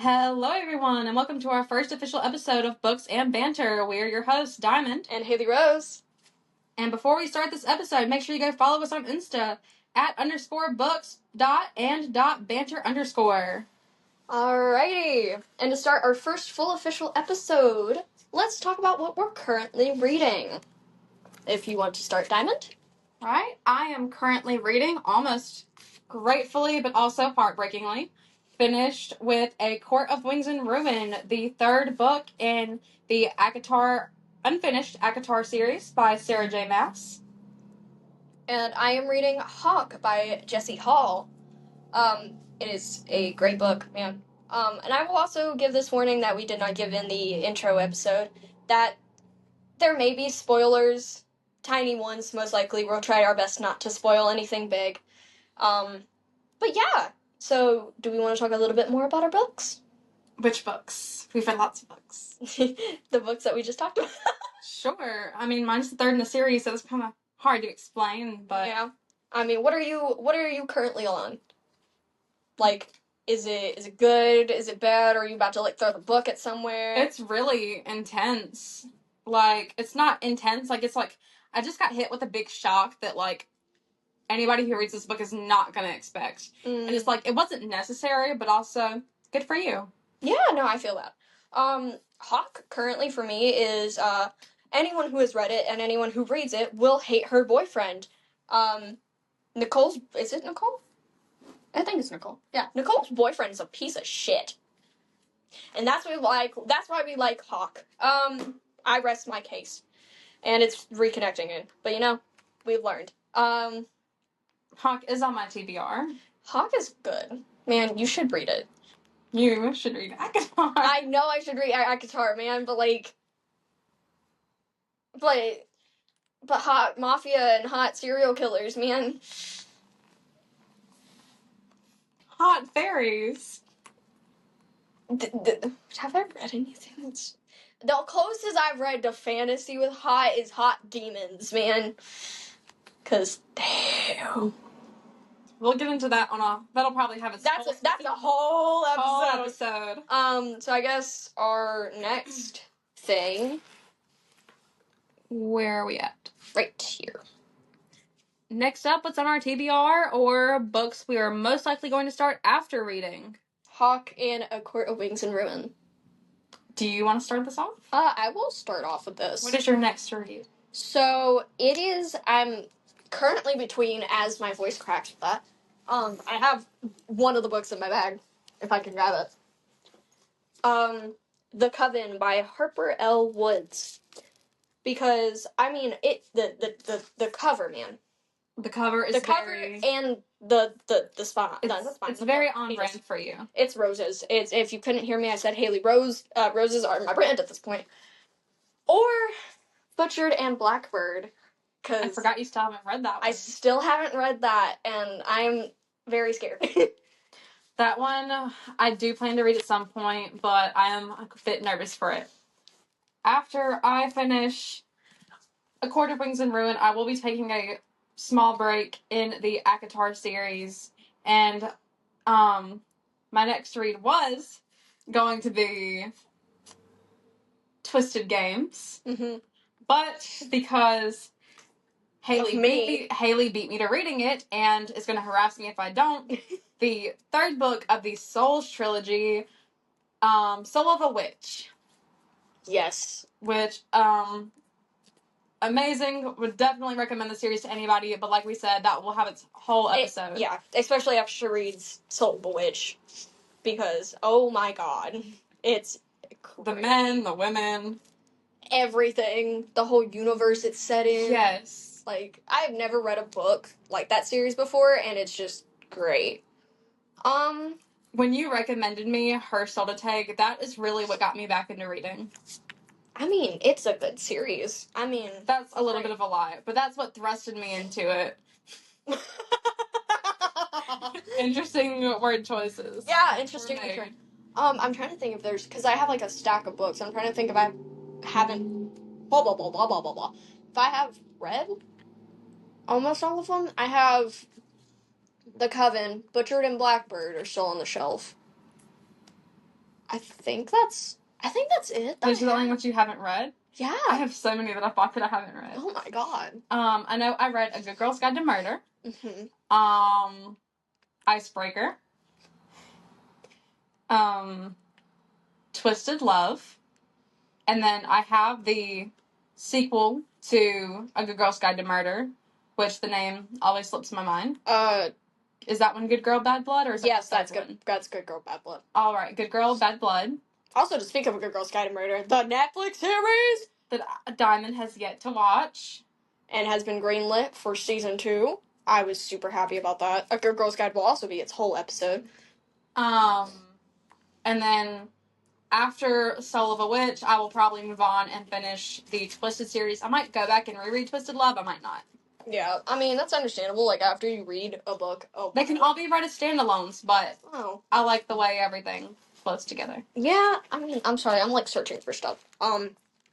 Hello, everyone, and welcome to our first official episode of Books and Banter. We're your hosts, Diamond and Haley Rose. And before we start this episode, make sure you go follow us on Insta at _books.and.banter_. Alrighty, and to start our first full official episode, let's talk about what we're currently reading. If you want to start, Diamond. Right, I am currently reading, almost gratefully but also heartbreakingly, finished with A Court of Wings and Ruin, the third book in the unfinished ACOTAR series by Sarah J. Maas. And I am reading Hawk by Jessie Hall. It is a great book, man. And I will also give this warning that we did not give in the intro episode, that there may be spoilers, tiny ones most likely. We'll try our best not to spoil anything big. But yeah, so do we want to talk a little bit more about our books? Which books? We've read lots of books. The books that we just talked about. Sure. I mean, mine's the third in the series, so it's kind of hard to explain, but... Yeah. I mean, what are you currently on? Like, is it good? Is it bad? Or are you about to, throw the book at somewhere? It's really intense. Like, it's not intense. It's I just got hit with a big shock that, anybody who reads this book is not going to expect. And it's it wasn't necessary, but also good for you. Yeah, no, I feel that. Hawk currently for me is, anyone who has read it and anyone who reads it will hate her boyfriend. Is it Nicole? I think it's Nicole. Yeah, Nicole's boyfriend is a piece of shit. And that's why we like Hawk. I rest my case. And it's reconnecting it. But we've learned. Hawk is on my TBR. Hawk is good. Man, you should read it. You should read ACOTAR. I know I should read ACOTAR, man, but hot mafia and hot serial killers, man. Hot fairies. Have I read anything that's... The closest I've read to fantasy with hot is hot demons, man. 'Cause, damn. We'll get into that that'll probably have That's a whole episode. So I guess our next thing... Where are we at? Right here. Next up, what's on our TBR, or books we are most likely going to start after reading? Hawk and A Court of Wings and Ruin. Do you want to start this off? I will start off with this. What is your next read? So, I'm currently between, as my voice cracks with that, I have one of the books in my bag, if I can grab it. The Coven by Harper L. Woods. Because, I mean, the cover, man. The cover is and the spine. It's very on brand for you. It's roses. If you couldn't hear me, I said Haley Rose. Roses are my brand at this point. Or Butchered and Blackbird. I forgot you still haven't read that one. I still haven't read that, and I'm very scared. That one, I do plan to read at some point, but I am a bit nervous for it. After I finish A Court of Wings and Ruin, I will be taking a small break in the ACOTAR series, and my next read was going to be Twisted Games. Mm-hmm. But because Haley beat me to reading it and is going to harass me if I don't, the third book of the Souls trilogy, Soul of a Witch. Yes. Which, amazing. Would definitely recommend the series to anybody, but like we said, that will have its whole episode. Yeah, especially after she reads Soul of a Witch. Because, oh my god, it's great. The men, the women. Everything. The whole universe it's set in. Yes. I've never read a book like that series before, and it's just great. When you recommended me her Soda Tag, that is really what got me back into reading. I mean, it's a good series. I mean... That's a little bit of a lie, but that's what thrusted me into it. Interesting word choices. Yeah, interesting. I'm trying to think if there's... Because I have, a stack of books. I'm trying to think if I haven't... Blah, blah, blah, blah, blah, blah, blah. If I have read almost all of them, I have The Coven, Butchered and Blackbird are still on the shelf. I think that's it. There's something that you haven't read? Yeah. I have so many that I bought that I haven't read. Oh my god. I know I read A Good Girl's Guide to Murder. Mm-hmm. Icebreaker. Twisted Love. And then I have the sequel to A Good Girl's Guide to Murder, which the name always slips my mind. Is that one Good Girl, Bad Blood, or is yes, that that's good. That's Good Girl, Bad Blood. All right, Good Girl, Bad Blood. Also, to speak of A Good Girl's Guide to Murder, the Netflix series that Diamond has yet to watch and has been greenlit for season 2. I was super happy about that. A Good Girl's Guide will also be its whole episode. And then after Soul of a Witch, I will probably move on and finish the Twisted series. I might go back and reread Twisted Love. I might not. Yeah, I mean, that's understandable. Like, after you read a book... They can all be read as standalones, but I like the way everything flows together. Yeah, I mean, I'm sorry. I'm, like, searching for stuff.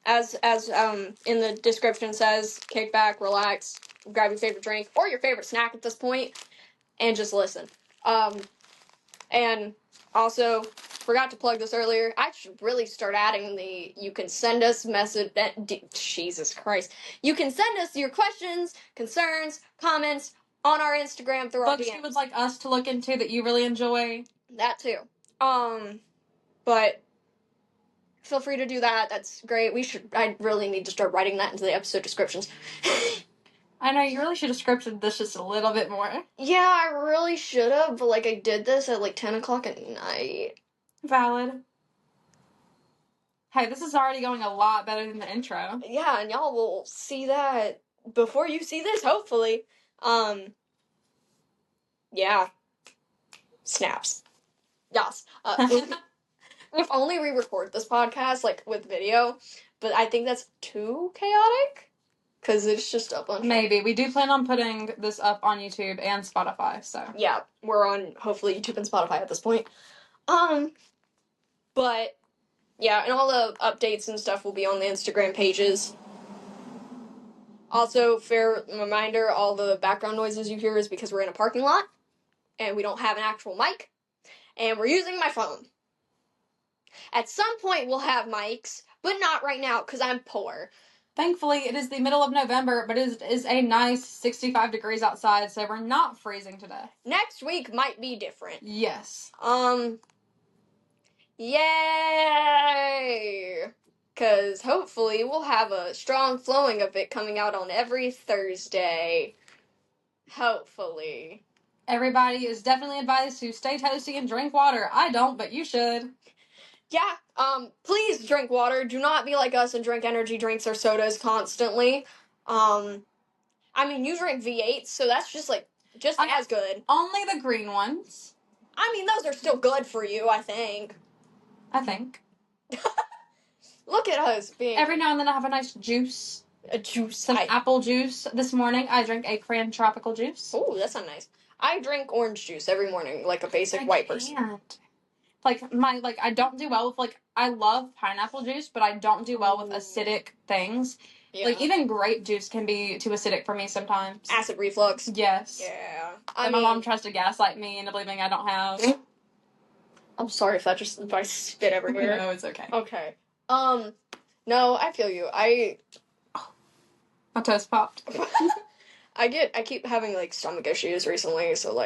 As in the description says, kick back, relax, grab your favorite drink or your favorite snack at this point, and just listen. And also, forgot to plug this earlier, I should really start adding the, you can send us message, Jesus Christ. You can send us your questions, concerns, comments on our Instagram through our DMs. Books you would like us to look into that you really enjoy. That too. But feel free to do that. That's great. I really need to start writing that into the episode descriptions. I know, you really should have scripted this just a little bit more. Yeah, I really should have, but, like, I did this at, like, 10 o'clock at night. Valid. Hey, this is already going a lot better than the intro. Yeah, and y'all will see that before you see this, hopefully. Yeah. Snaps. Yes. If only we record this podcast, like, with video, but I think that's too chaotic. Because it's just up on... Maybe. We do plan on putting this up on YouTube and Spotify, so... Yeah, we're on, hopefully, YouTube and Spotify at this point. But, yeah, and all the updates and stuff will be on the Instagram pages. Also, fair reminder, all the background noises you hear is because we're in a parking lot, and we don't have an actual mic, and we're using my phone. At some point, we'll have mics, but not right now, because I'm poor. Thankfully, it is the middle of November, but it is a nice 65 degrees outside, so we're not freezing today. Next week might be different. Yes. Yay! Because hopefully we'll have a strong flowing of it coming out on every Thursday. Hopefully. Everybody is definitely advised to stay toasty and drink water. I don't, but you should. Yeah, please drink water. Do not be like us and drink energy drinks or sodas constantly. I mean, you drink V8s, so that's just as good. Only the green ones. I mean, those are still good for you, I think. Look at us being... Every now and then I have a nice juice. A juice. Some apple juice. This morning I drank a cran tropical juice. Oh, that's not nice. I drink orange juice every morning, like a basic white person. I don't do well with, I love pineapple juice, but I don't do well with acidic things. Yeah. Even grape juice can be too acidic for me sometimes. Acid reflux. Yes. Yeah. My mom tries to gaslight me into believing I don't have. I'm sorry if I spit everywhere. No, it's okay. Okay. No, I feel you. My toast popped. I keep having, stomach issues recently, so,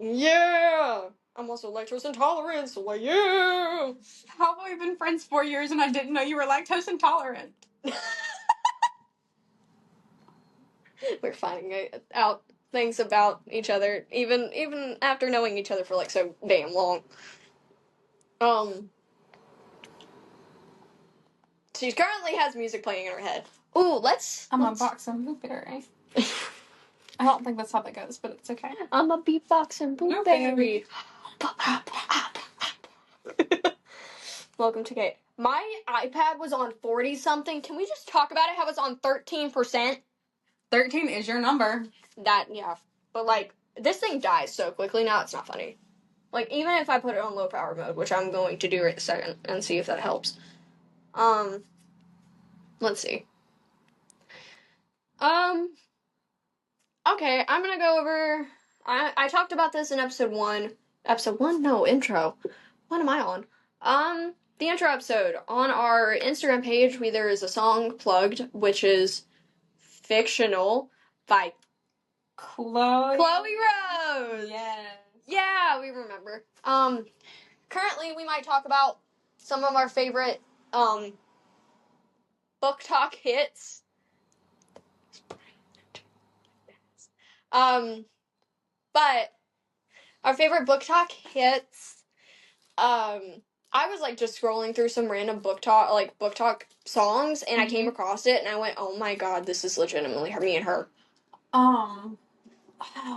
yeah! I'm also lactose intolerant, so, yeah! How have we been friends 4 years and I didn't know you were lactose intolerant? We're finding out things about each other, even after knowing each other for, so damn long. She currently has music playing in her head. Ooh, I'm a boxing blueberry. I don't think that's how that goes, but it's okay. I'm a beatboxing blueberry. Welcome to Kate. My iPad was on 40-something. Can we just talk about it? How it's on 13%? 13 is your number. Yeah. But, this thing dies so quickly now, it's not funny. Even if I put it on low power mode, which I'm going to do right a second and see if that helps. Let's see. Okay, I'm gonna go over... I talked about this in episode 1. Episode 1? No, intro. What am I on? The intro episode. On our Instagram page, there is a song plugged, which is Fictional by Chloe Rose. Yes. Yeah, we remember. Currently we might talk about some of our favorite book talk hits. But our favorite book talk hits. I was like just scrolling through some random book talk songs, and I came across it, and I went, "Oh my god, this is legitimately me and her."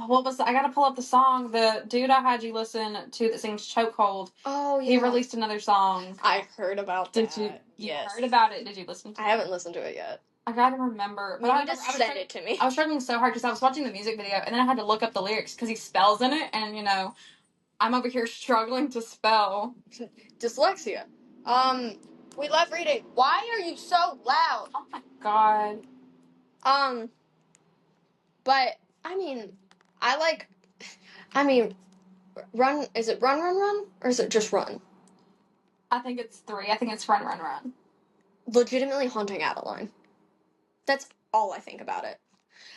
What was I gotta pull up the song. The dude I had you listen to that sings Chokehold. Oh yeah. He released another song. I heard about that. Did you? Yes. Heard about it? Did you listen to it? I haven't listened to it yet. I gotta remember. But I just send it to me. I was struggling so hard because I was watching the music video and then I had to look up the lyrics because he spells in it, and I'm over here struggling to spell. Dyslexia. We love reading. Why are you so loud? Oh my god. But Run. Is it Run, or is it just Run? I think it's 3. I think it's Run, Run, Run. Legitimately haunting Adeline. That's all I think about it.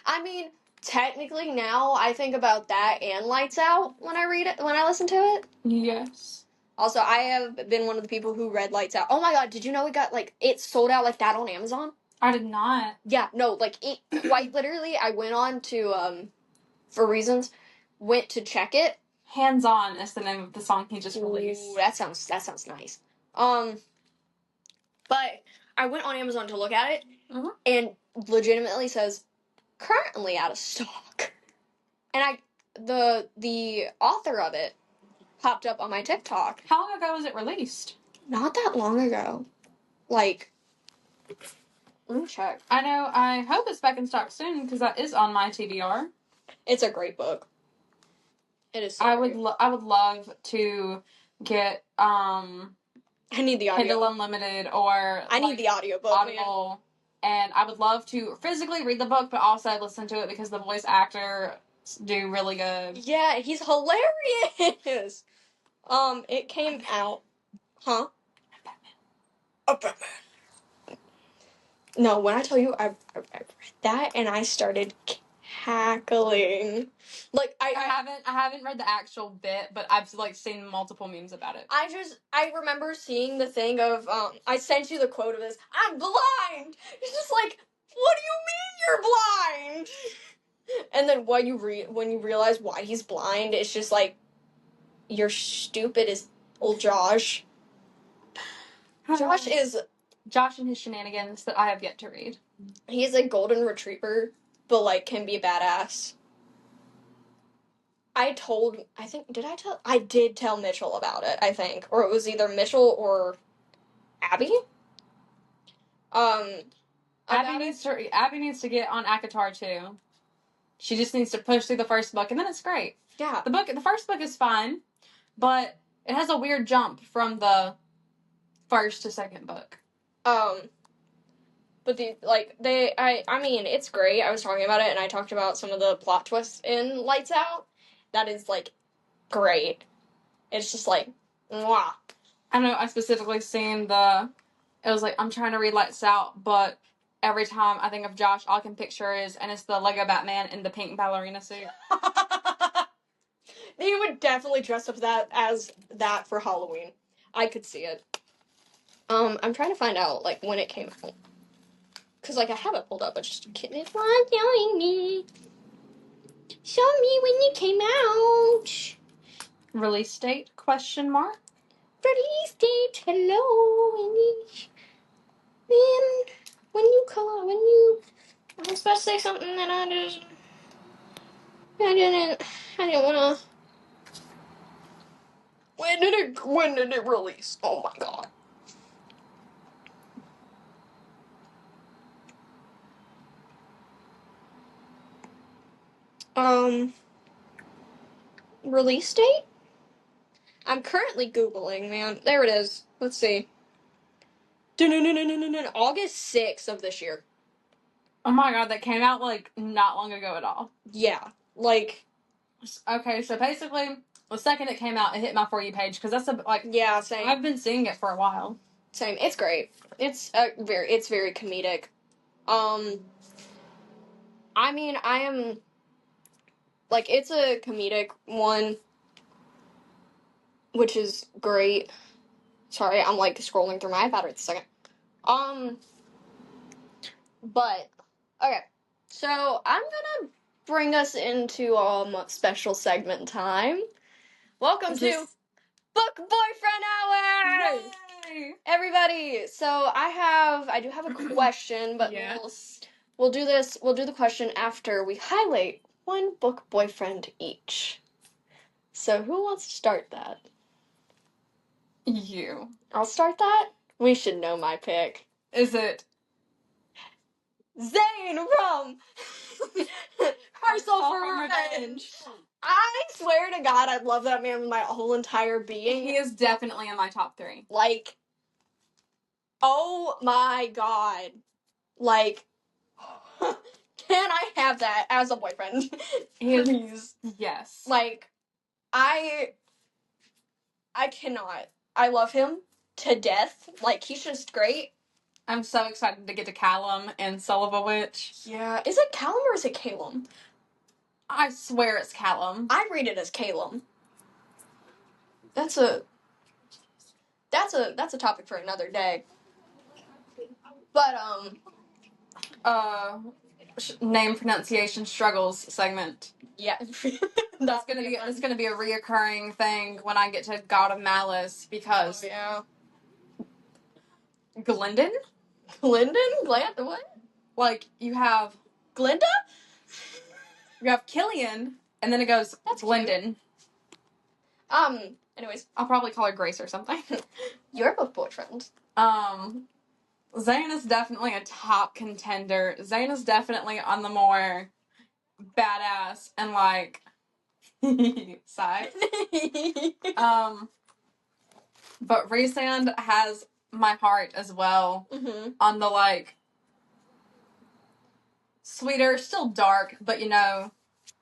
I mean, technically now I think about that and Lights Out when I read it, when I listen to it. Yes. Also, I have been one of the people who read Lights Out. Oh my god, did you know it sold out like that on Amazon? I did not. Yeah, no, it quite literally, I went on to, for reasons, went to check it. Hands On is the name of the song he just released. Ooh, that sounds nice. But I went on Amazon to look at it, and legitimately says, currently out of stock. And the author of it popped up on my TikTok. How long ago was it released? Not that long ago. Let me check. I know, I hope it's back in stock soon, because that is on my TBR. It's a great book. It is so I great. would love to get, I need the audio. Kindle Unlimited, or I need the audiobook. Audible, and I would love to physically read the book, but also listen to it because the voice actors do really good. Yeah, he's hilarious. It came out. Huh? Oh, Batman. No, when I tell you, I read that and I started cackling. I haven't read the actual bit, but I've seen multiple memes about it. I remember seeing the thing of I sent you the quote of this. I'm blind. It's just like, what do you mean you're blind? And then when you realize why he's blind, it's just like, you're stupid as old Josh. Josh and his shenanigans that I have yet to read. He's a golden retriever, but can be badass. I did tell Mitchell about it, I think. Or it was either Mitchell or Abby. Abby needs to get on ACOTAR too. She just needs to push through the first book, and then it's great. Yeah. The first book is fine, but it has a weird jump from the first to second book. But it's great. I was talking about it, and I talked about some of the plot twists in Lights Out. That is, great. It's just, mwah. I know, I specifically seen it was I'm trying to read Lights Out, but every time I think of Josh, all I can picture and it's the Lego Batman in the pink ballerina suit. They would definitely dress up as that for Halloween. I could see it. I'm trying to find out, when it came out. Because, I have it pulled up, but just kidding. It's not telling me. Show me when you came out. Release date? ? Release date. Hello. When you. I was about to say something that I didn't want to. When did it release? Oh my god. Release date? I'm currently Googling, man. There it is. Let's see. August 6th of this year. Oh my god, that came out not long ago at all. Yeah. Okay, so basically, The second it came out, it hit my For You page, because that's Yeah, same. I've been seeing it for a while. Same. It's great. It's very comedic. I mean, I am like, it's a comedic one, which is great. Sorry, I'm like scrolling through my iPad right this second. But okay, so I'm gonna bring us into special segment time. Welcome to Book Boyfriend Hour. Yay! Everybody, so I do have a question, but Yes. we'll do this. We'll do the question after we highlight one book boyfriend each. So who wants to start that? You. I'll start that. We should know my pick. Is it Zane from Parcel for Revenge. I swear to God, I love that man with my whole entire being. He is definitely in my top 3. Like, oh my God. Like, can I have that as a boyfriend? Please. Yes. Like, I cannot. I love him to death. Like, he's just great. I'm so excited to get to Callum and Soul of a Witch. Yeah. Is it Callum or is it Calum? I swear it's Callum. I read it as Calum. That's a topic for another day. But name pronunciation struggles segment. yeah. That's gonna be a reoccurring thing when I get to God of Malice, because Glendon? What? Like, you have Glinda? You have Killian, and then it goes, That's Glendon. Anyways. I'll probably call her Grace or something. Your book boyfriend. Zane is definitely a top contender. Zane is definitely on the more badass and, like, side. But Rhysand has my heart as well. Mm-hmm. On the, like, sweeter, still dark, but, you know,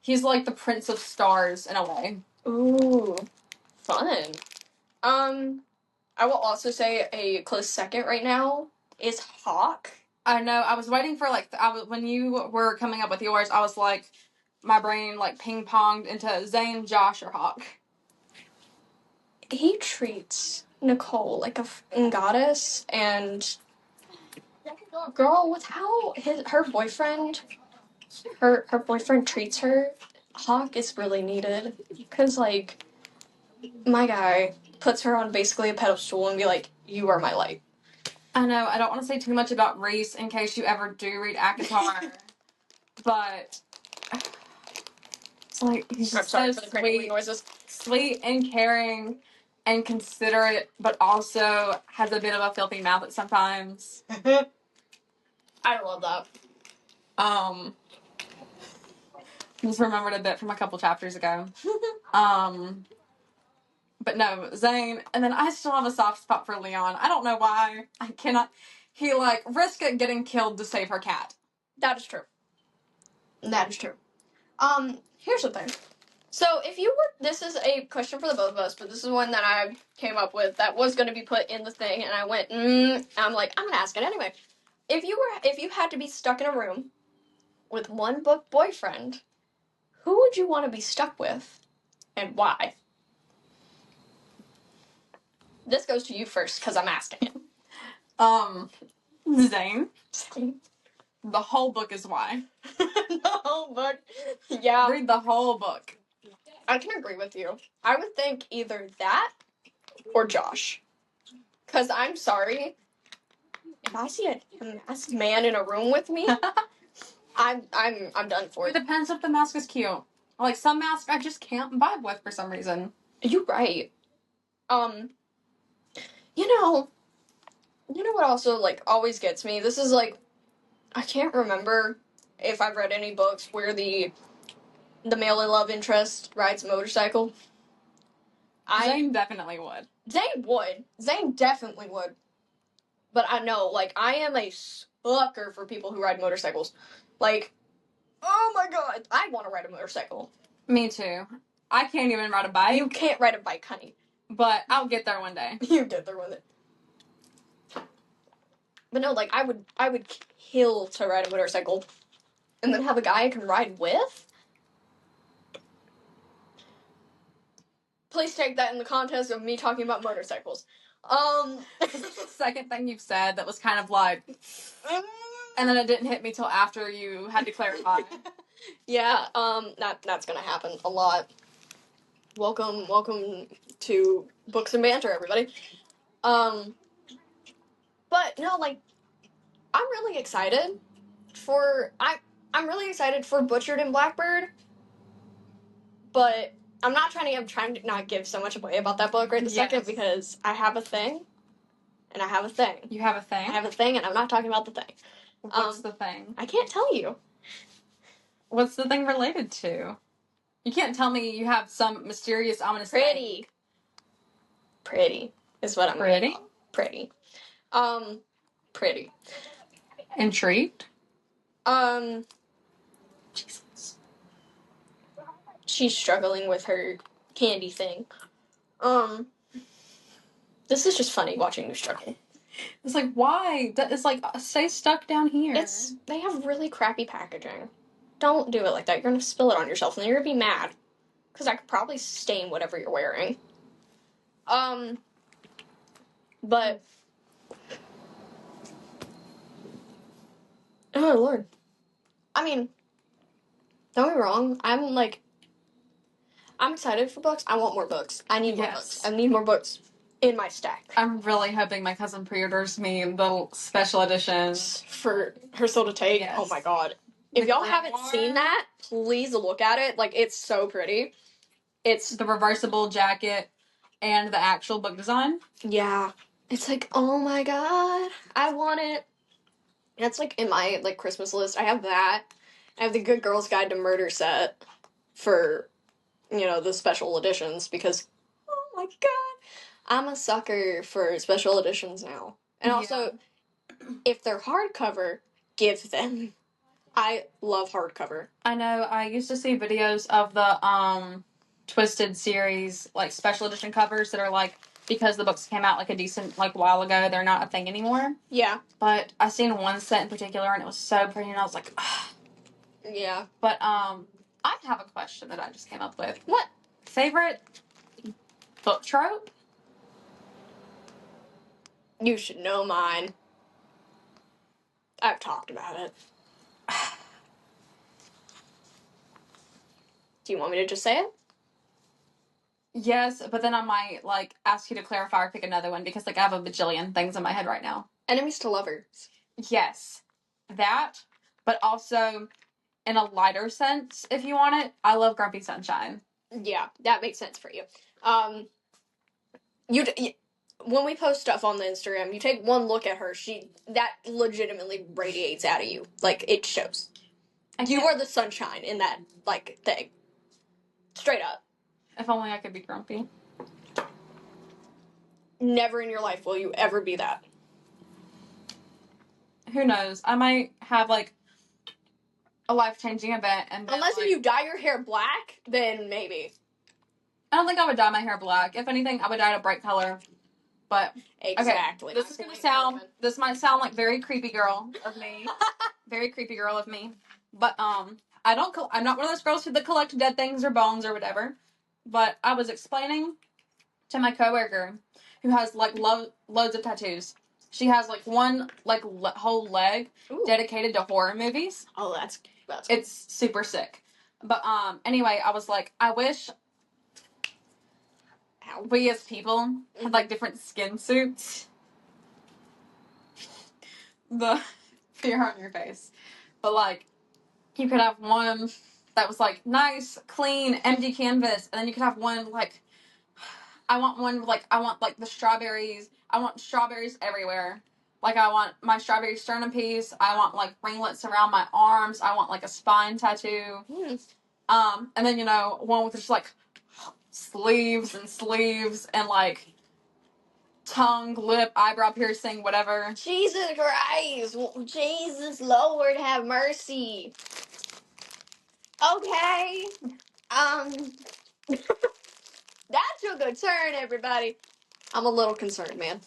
he's like the Prince of Stars in a way. Ooh, fun. I will also say a close second right now is Hawk. I know. I was waiting for, like, when you were coming up with yours, I was like, my brain, like, ping-ponged into Zane, Josh, or Hawk. He treats Nicole like a f***ing goddess, and girl, with how her boyfriend treats her, Hawk is really needed. Because, like, my guy puts her on basically a pedestal and be like, you are my light. I know. I don't want to say too much about Rhys in case you ever do read ACOTAR, but it's like, he's just so sweet and caring and considerate, but also has a bit of a filthy mouth at sometimes. I love that. Just remembered a bit from a couple chapters ago. But no, Zane, and then I still have a soft spot for Leon. I don't know why. I cannot. He, like, risked getting killed to save her cat. That is true. Here's the thing. So this is a question for the both of us, but this is one that I came up with that was going to be put in the thing, and I went, I'm like, I'm going to ask it anyway. If you had to be stuck in a room with one book boyfriend, who would you want to be stuck with, and why? This goes to you first, because I'm asking it. Zane. The whole book is why. The whole book? Yeah. Read the whole book. I can agree with you. I would think either that or Josh. Because I'm sorry, if I see a masked man in a room with me, I'm done for It depends if the mask is cute. Like, some masks I just can't vibe with for some reason. You're right. You know what also, like, always gets me? This is, like, I can't remember if I've read any books where the male love interest rides a motorcycle. Zane definitely would. Zane definitely would. But I know, like, I am a sucker for people who ride motorcycles. Like, oh my god, I want to ride a motorcycle. Me too. I can't even ride a bike. You can't ride a bike, honey. But I'll get there one day. You get there with it. But no, like, I would kill to ride a motorcycle. And then have a guy I can ride with? Please take that in the context of me talking about motorcycles. This is the second thing you've said that was kind of like... And then it didn't hit me till after you had to clarify. Yeah, that's gonna happen a lot. Welcome to Books and Banter, everybody. But no, like, I'm really excited for I'm really excited for Butchered and Blackbird. But I'm trying to not give so much away about that book right this second because I have a thing. And I have a thing. You have a thing? I have a thing and I'm not talking about the thing. What's the thing? I can't tell you. What's the thing related to? You can't tell me you have some mysterious, ominous thing. Pretty is what I'm Pretty? Pretty. Pretty. Intrigued? Jesus. She's struggling with her candy thing. This is just funny watching you struggle. It's like, why? It's like, stay stuck down here. They have really crappy packaging. Don't do it like that. You're gonna spill it on yourself and then you're gonna be mad. Because I could probably stain whatever you're wearing. But... Oh, Lord. I mean, don't get me wrong. I'm excited for books. I want more books. I need more books. I need more books in my stack. I'm really hoping my cousin pre-orders me the special editions. For her soul to take. Yes. Oh my god. If y'all haven't seen that, please look at it. Like, it's so pretty. It's the reversible jacket and the actual book design. Yeah. It's like, oh my god. I want it. That's like in my like Christmas list. I have that. I have the Good Girl's Guide to Murder set for, you know, the special editions because, oh my god, I'm a sucker for special editions now. And also, if they're hardcover, give them. I love hardcover. I know. I used to see videos of the Twisted series, like special edition covers that are like, because the books came out like a decent like while ago, they're not a thing anymore. Yeah. But I seen one set in particular and it was so pretty and I was like, ugh. Yeah. But I have a question that I just came up with. What? Favorite book trope? You should know mine. I've talked about it. Do you want me to just say it? Yes, but then I might, like, ask you to clarify or pick another one because, like, I have a bajillion things in my head right now. Enemies to lovers. Yes. That, but also, in a lighter sense, if you want it, I love Grumpy Sunshine. Yeah, that makes sense for you. When we post stuff on the Instagram, you take one look at her, that legitimately radiates out of you. Like, it shows. You are the sunshine in that, like, thing. Straight up. If only I could be grumpy. Never in your life will you ever be that. Who knows? I might have, like, a life-changing event and then, unless like, if you dye your hair black, then maybe. I don't think I would dye my hair black. If anything, I would dye it a bright color. But exactly. Okay, this might sound like very creepy girl of me. Very creepy girl of me. But I'm not one of those girls that collect dead things or bones or whatever. But I was explaining to my coworker who has like loads of tattoos. She has like one like whole leg dedicated to horror movies. Oh, that's cool. It's super sick. But anyway, I was like, I wish we as people had like different skin suits. The fear on your face. But like, you could have one that was like nice, clean, empty canvas, and then you could have one like, I want the strawberries. I want strawberries everywhere. Like, I want my strawberry sternum piece. I want like ringlets around my arms. I want like a spine tattoo. And then, you know, one with just like sleeves and like tongue, lip, eyebrow piercing, whatever. Jesus Christ. Jesus Lord have mercy. Okay. That took a turn, everybody. I'm a little concerned, man.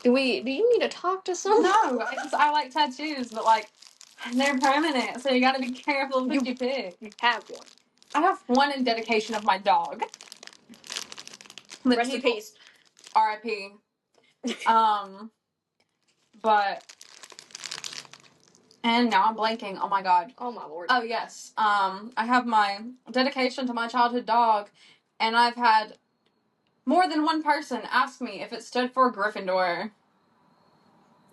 Do you need to talk to someone? No, I like tattoos, but like they're permanent, so you gotta be careful with what you pick. You have one. I have one in dedication of my dog. Rest in peace. R.I.P. But and now I'm blanking. Oh my god. Oh my lord. Oh yes. I have my dedication to my childhood dog, and I've had more than one person ask me if it stood for Gryffindor.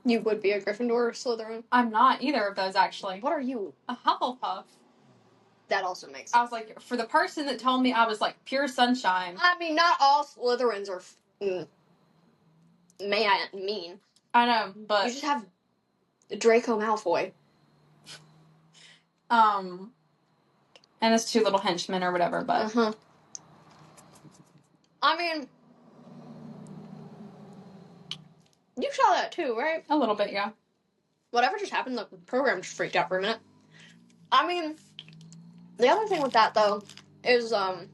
You would be a Gryffindor or Slytherin? I'm not either of those, actually. What are you? A Hufflepuff. That also makes sense. I was like, for the person that told me I was like pure sunshine. I mean, not all Slytherins are mean. I know, but you just have Draco Malfoy. And his two little henchmen or whatever, but I mean, you saw that too, right? A little bit, yeah. Whatever just happened, the program just freaked out for a minute. I mean, the other thing with that though is the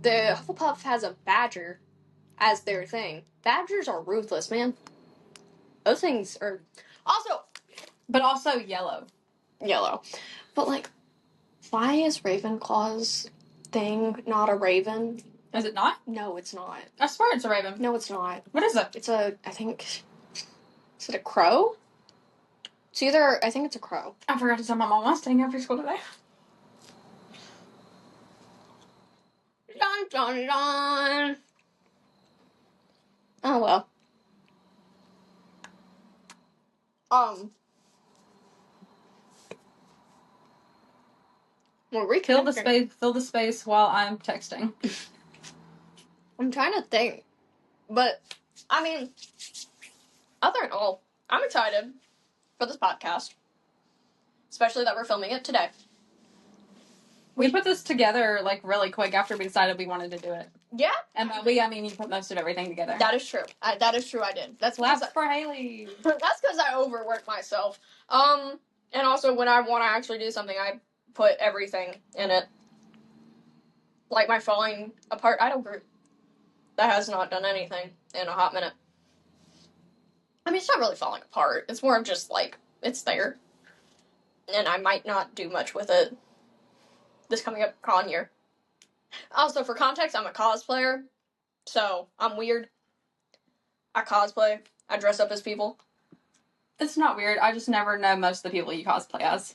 Hufflepuff has a badger as their thing. Badgers are ruthless, man. Those things are also yellow. But like, why is Ravenclaw's thing not a raven? Is it not? No, it's not. I swear it's a raven. No, it's not. What is it? It's I think, is it a crow? I think it's a crow. I forgot to tell my mom I was staying after school today. Dun dun dun. Oh well. Fill the space while I'm texting. I'm trying to think. But, I mean, other than all, I'm excited for this podcast. Especially that we're filming it today. We put this together, like, really quick after we decided we wanted to do it. Yeah. And by we, I mean you put most of everything together. That is true. That is true, I did. That's for Haley. That's because I overwork myself. And also when I want to actually do something, I put everything in it. Like my falling apart idol group. That has not done anything in a hot minute. I mean, it's not really falling apart. It's more of just, like, it's there. And I might not do much with it this coming up con year. Also, for context, I'm a cosplayer. So, I'm weird. I cosplay. I dress up as people. It's not weird. I just never know most of the people you cosplay as.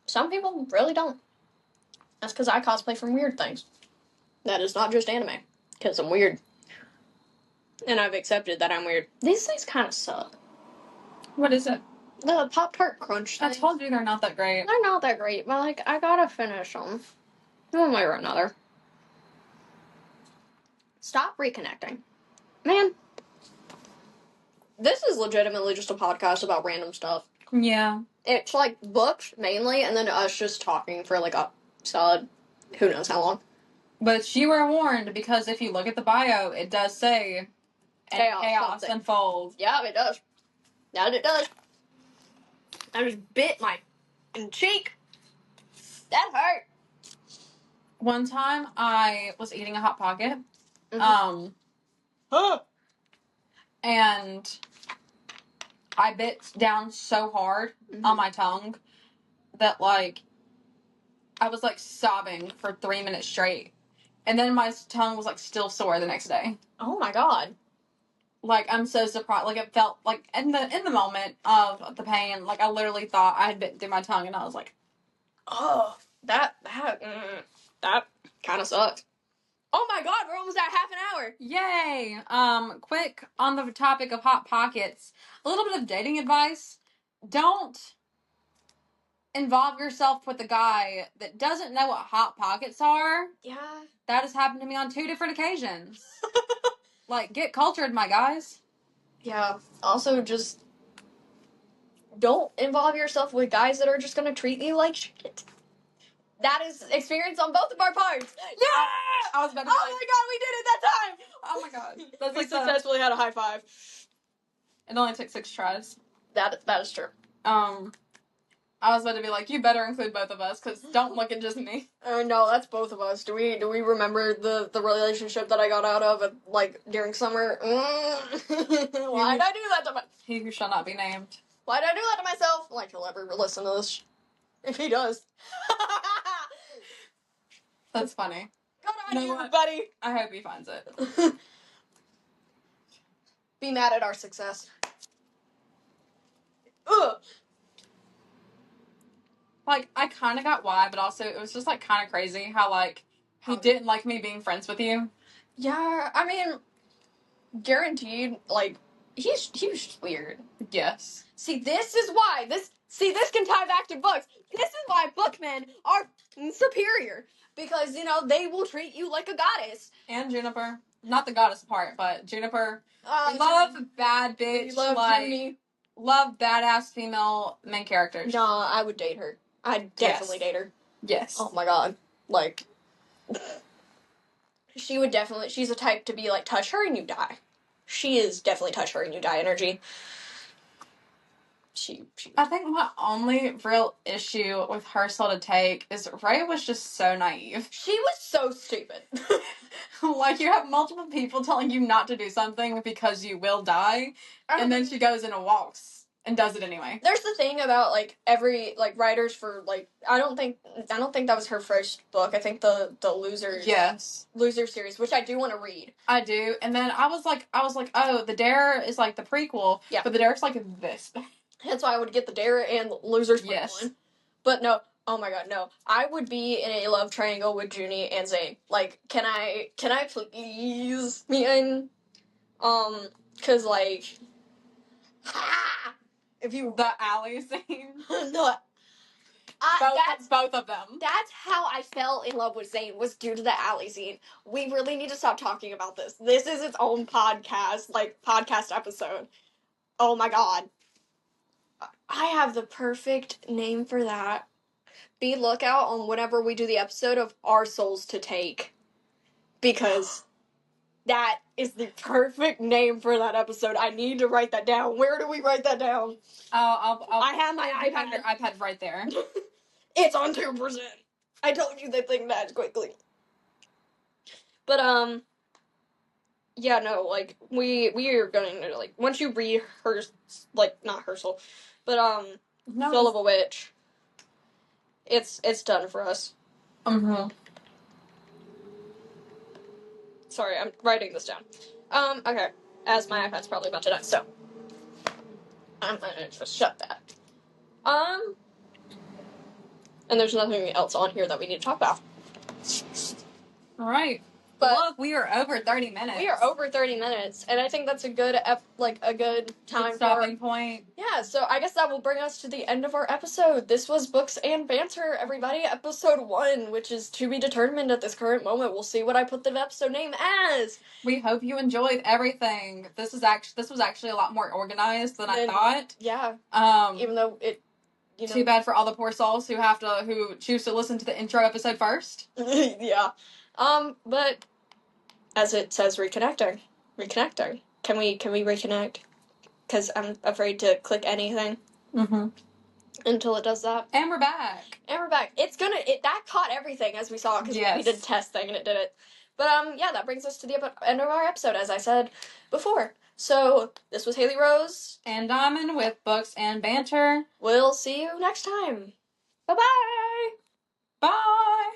Some people really don't. That's because I cosplay from weird things. That is not just anime. Because I'm weird. And I've accepted that I'm weird. These things kind of suck. What is it? The Pop-Tart Crunch things. I told you they're not that great. They're not that great, but, like, I gotta finish them. One way or another. Stop reconnecting. Man. This is legitimately just a podcast about random stuff. Yeah. It's, like, books, mainly, and then us just talking for, like, a solid who knows how long. But you were warned, because if you look at the bio, it does say chaos unfolds. Yeah, it does. That it does. I just bit my cheek. That hurt. One time, I was eating a Hot Pocket. And I bit down so hard on my tongue that, like, I was, like, sobbing for 3 minutes straight. And then my tongue was, like, still sore the next day. Oh, my God. Like, I'm so surprised. Like, it felt, like, in the moment of the pain, like, I literally thought I had bitten through my tongue, and I was like, oh, that kind of sucks. Oh, my God, we're almost at half an hour. Yay! Quick, on the topic of Hot Pockets, a little bit of dating advice. Don't involve yourself with a guy that doesn't know what Hot Pockets are. Yeah. That has happened to me on 2 different occasions. Like, get cultured, my guys. Yeah. Also, just don't involve yourself with guys that are just going to treat you like shit. That is experience on both of our parts. Yeah! I was about to my God, we did it that time! Oh my God. That's we like successfully had a high five. It only took 6 tries. That is true. I was about to be like, you better include both of us, because don't look at just me. No, that's both of us. Do we remember the relationship that I got out of like during summer? Why'd I do that to He who shall not be named. Why'd I do that to myself? Like he'll ever listen to this. If he does. That's funny. Good on you, buddy. I hope he finds it. Be mad at our success. Ugh. Like, I kind of got why, but also it was just, like, kind of crazy how, like, he didn't like me being friends with you. Yeah, I mean, guaranteed, like, he was just weird. Yes. See, this is why, this can tie back to books. This is why bookmen are superior. Because, they will treat you like a goddess. And Juniper. Not the goddess part, but Juniper. We love bad bitch. We love Junie. Love badass female main characters. No, I would date her. I'd definitely date her. Yes. Oh my god. Like, she's a type to be like, touch her and you die. She is definitely touch her and you die energy. I think my only real issue with her still to take is Ray was just so naive. She was so stupid. Like, you have multiple people telling you not to do something because you will die, and then she goes and walks and does it anyway. There's the thing about, like, every, like, writers for, like, I don't think that was her first book. I think the Losers. Yes. Loser series, which I do want to read. I do. And then I was like, oh, the Dare is like the prequel. Yeah. But the Dare's like this. That's why I would get the Dare and Losers prequel. Yes. But no, oh my god, no. I would be in a love triangle with Junie and Zane. Like, can I please be in? Cause like, if you the alley scene. No. Both of them. That's how I fell in love with Zane, was due to the alley scene. We really need to stop talking about this. This is its own podcast episode. Oh my god. I have the perfect name for that. Be lookout on whenever we do the episode of Our Souls to Take. Because that is the perfect name for that episode. I need to write that down. Where do we write that down? I have my iPad. Your iPad right there. It's on 2%. I told you that thing dies quickly. But, yeah, no, like, we are going to, like, once you read her, like, not Herschel, but, Soul of a Witch, it's done for us. Mm-hmm. Sorry, I'm writing this down. Okay, as my iPad's probably about to die, so I'm gonna just shut that. And there's nothing else on here that we need to talk about. Alright. But look, we are over 30 minutes. We are over 30 minutes, and I think that's a good time stopping point. Yeah, so I guess that will bring us to the end of our episode. This was Books and Banter, everybody. Episode 1, which is to be determined at this current moment. We'll see what I put the episode name as. We hope you enjoyed everything. This was actually a lot more organized than I thought. Yeah. Even though it, too bad for all the poor souls who choose to listen to the intro episode first. Yeah. But as it says, reconnecting. Can we reconnect? Because I'm afraid to click anything. Mm-hmm. Until it does that. And we're back. That caught everything, as we saw, because we did a test thing and it did it. But, yeah, that brings us to the end of our episode, as I said before. So, this was Haley Rose. And Diamond with Books and Banter. We'll see you next time. Bye-bye! Bye!